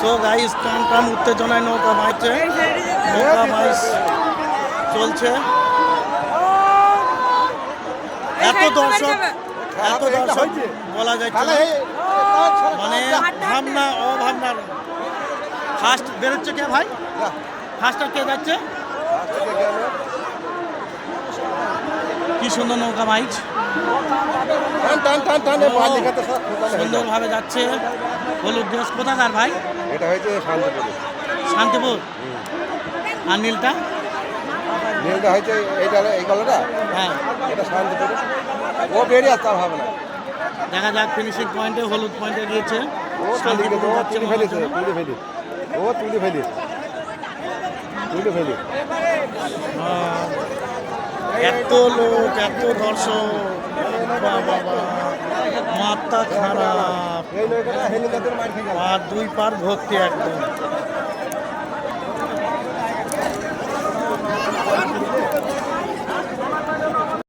So guys টান উত্তেজনায় নৌকা বাইছে, নৌকা বাইস চলছে। এত দর্শক বলা যাচ্ছে না। মানে ভাবনা অভাবনার। ফার্স্ট বেরোচ্ছে কে ভাই? ফার্স্টার কে যাচ্ছে? কি সুন্দর নৌকা বাইচ, সুন্দরভাবে যাচ্ছে। হলুদ ড্রেস কোথাকার ভাই? এটা হয়েছে শান্তিপুরে। শান্তিপুর। আর নীলটা? নীলটা হয়েছে এই কালারটা। হ্যাঁ, এটা শান্তিপুরে। ও বেরিয়ে আসতে হবে না। দেখা যাক ফিনিশিং পয়েন্টে, হলুদ পয়েন্টে গিয়েছে। ও শান্তিপুর যাচ্ছে তুলি ফেলিছে, তুলি ফেলি। ও তুলি ফেলি, তুলি ফেলি। এত লোক, এত দর্শক, বাবা মাথা খারাপ। এই নৌকাটা হেলিকপ্টার মার খেয়ে গেল। আর দুই পার ভর্তি একদম।